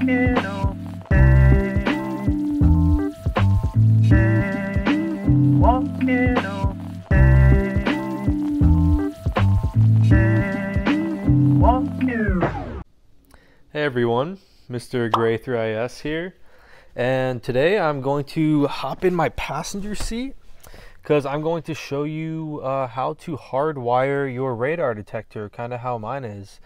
Walking all day, walking all day, walking. Hey everyone, Mr. Gray 3IS here, and today I'm going to hop in my passenger seat because I'm going to show you how to hardwire your radar detector, kind of how mine is.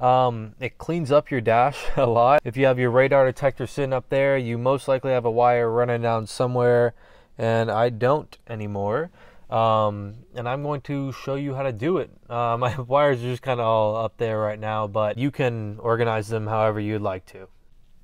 It cleans up your dash a lot. If you have your radar detector sitting up there, you most likely have a wire running down somewhere, and I don't anymore. And I'm going to show you how to do it. My wires are just kind of all up there right now, but you can organize them however you'd like to.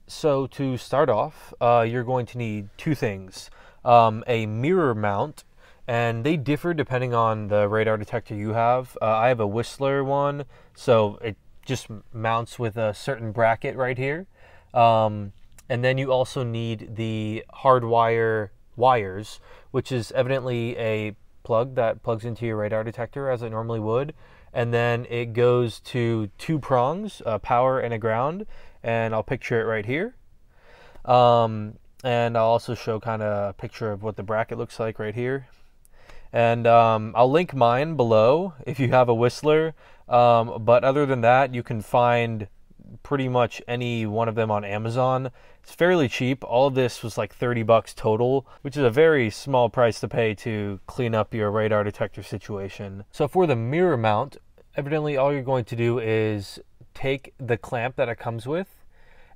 So to start off, you're going to need two things. A mirror mount, and they differ depending on the radar detector you have. I have a Whistler one, so it just mounts with a certain bracket right here. And then you also need the hardwire wires, which is evidently a plug that plugs into your radar detector as it normally would, and then it goes to two prongs, a power and a ground, and I'll picture it right here. And I'll also show kind of a picture of what the bracket looks like right here. And I'll link mine below if you have a Whistler, but other than that, you can find pretty much any one of them on Amazon. It's fairly cheap. All of this was like 30 bucks total, which is a very small price to pay to clean up your radar detector situation. So for the mirror mount, evidently all you're going to do is take the clamp that it comes with,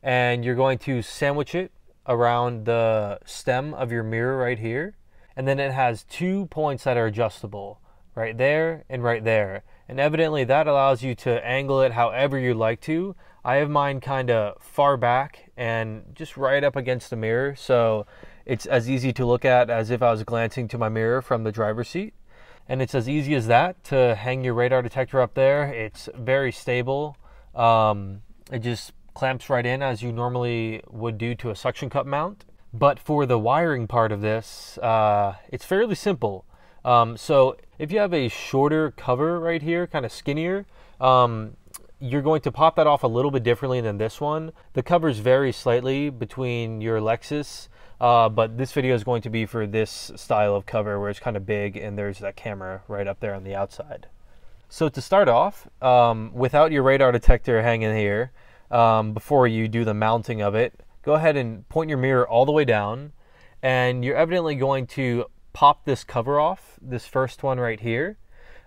and you're going to sandwich it around the stem of your mirror right here. And then it has 2 points that are adjustable, right there and right there. And evidently that allows you to angle it however you like to. I have mine kind of far back and just right up against the mirror, so it's as easy to look at as if I was glancing to my mirror from the driver's seat. And it's as easy as that to hang your radar detector up there. It's very stable. It just clamps right in as you normally would do to a suction cup mount. But for the wiring part of this, it's fairly simple. So if you have a shorter cover right here, kind of skinnier, you're going to pop that off a little bit differently than this one. The covers vary slightly between your Lexus, but this video is going to be for this style of cover where it's kind of big and there's that camera right up there on the outside. So to start off, without your radar detector hanging here, before you do the mounting of it, go ahead and point your mirror all the way down, and you're evidently going to pop this cover off, this first one right here.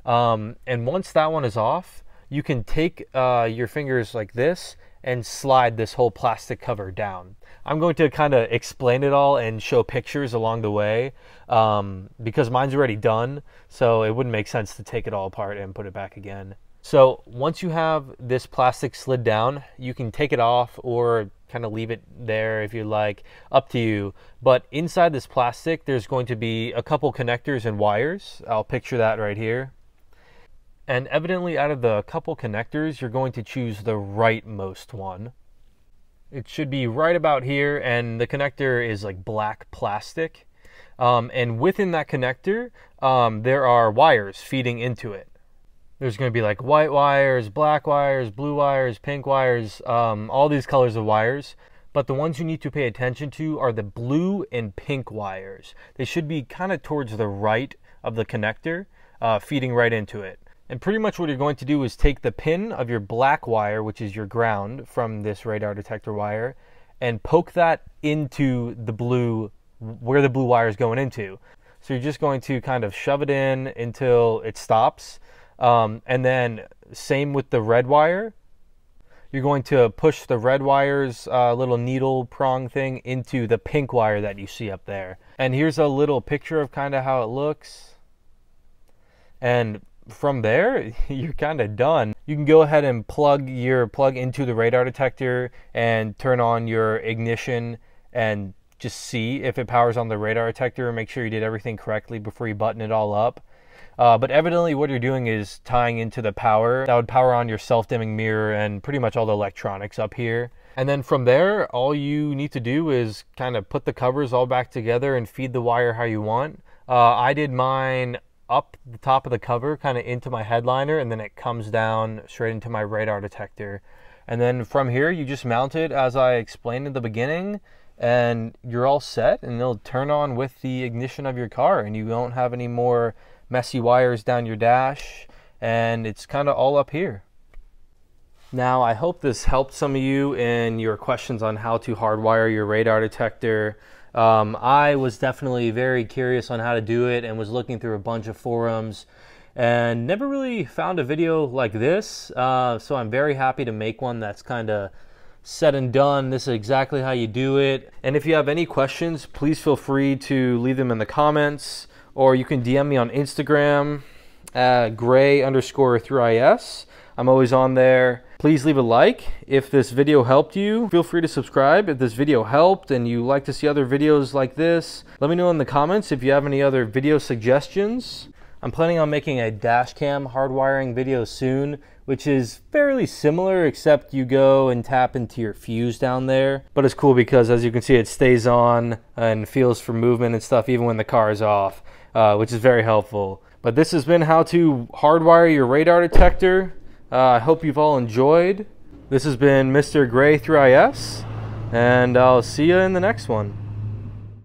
And once that one is off, you can take your fingers like this and slide this whole plastic cover down. I'm going to kind of explain it all and show pictures along the way because mine's already done, so it wouldn't make sense to take it all apart and put it back again. So once you have this plastic slid down, you can take it off or kind of leave it there if you like, up to you. But inside this plastic, there's going to be a couple connectors and wires. I'll picture that right here. And evidently out of the couple connectors, you're going to choose the rightmost one. It should be right about here, and the connector is like black plastic. And within that connector, there are wires feeding into it. There's going to be like white wires, black wires, blue wires, pink wires, all these colors of wires. But the ones you need to pay attention to are the blue and pink wires. They should be kind of towards the right of the connector, feeding right into it. And pretty much what you're going to do is take the pin of your black wire, which is your ground from this radar detector wire, and poke that into the blue, where the blue wire is going into. So you're just going to kind of shove it in until it stops. And then same with the red wire. You're going to push the red wire's little needle prong thing into the pink wire that you see up there. And here's a little picture of kind of how it looks. And from there, you're kind of done. You can go ahead and plug into the radar detector and turn on your ignition and just see if it powers on the radar detector and make sure you did everything correctly before you button it all up. But evidently what you're doing is tying into the power. That would power on your self-dimming mirror and pretty much all the electronics up here. And then from there, all you need to do is kind of put the covers all back together and feed the wire how you want. I did mine up the top of the cover, kind of into my headliner, and then it comes down straight into my radar detector. And then from here, you just mount it as I explained in the beginning, and you're all set, and it'll turn on with the ignition of your car, and you won't have any more messy wires down your dash, and it's kind of all up here. Now, I hope this helped some of you in your questions on how to hardwire your radar detector. I was definitely very curious on how to do it and was looking through a bunch of forums and never really found a video like this. So I'm very happy to make one that's kind of said and done. This is exactly how you do it. And if you have any questions, please feel free to leave them in the comments, or you can DM me on Instagram at gray_through-is. I'm always on there. Please leave a like if this video helped you. Feel free to subscribe if this video helped and you like to see other videos like this. Let me know in the comments if you have any other video suggestions. I'm planning on making a dash cam hardwiring video soon, which is fairly similar, except you go and tap into your fuse down there. But it's cool because, as you can see, it stays on and feels for movement and stuff even when the car is off, which is very helpful. But this has been how to hardwire your radar detector. I hope you've all enjoyed. This has been Mr. Gray through IS, and I'll see you in the next one.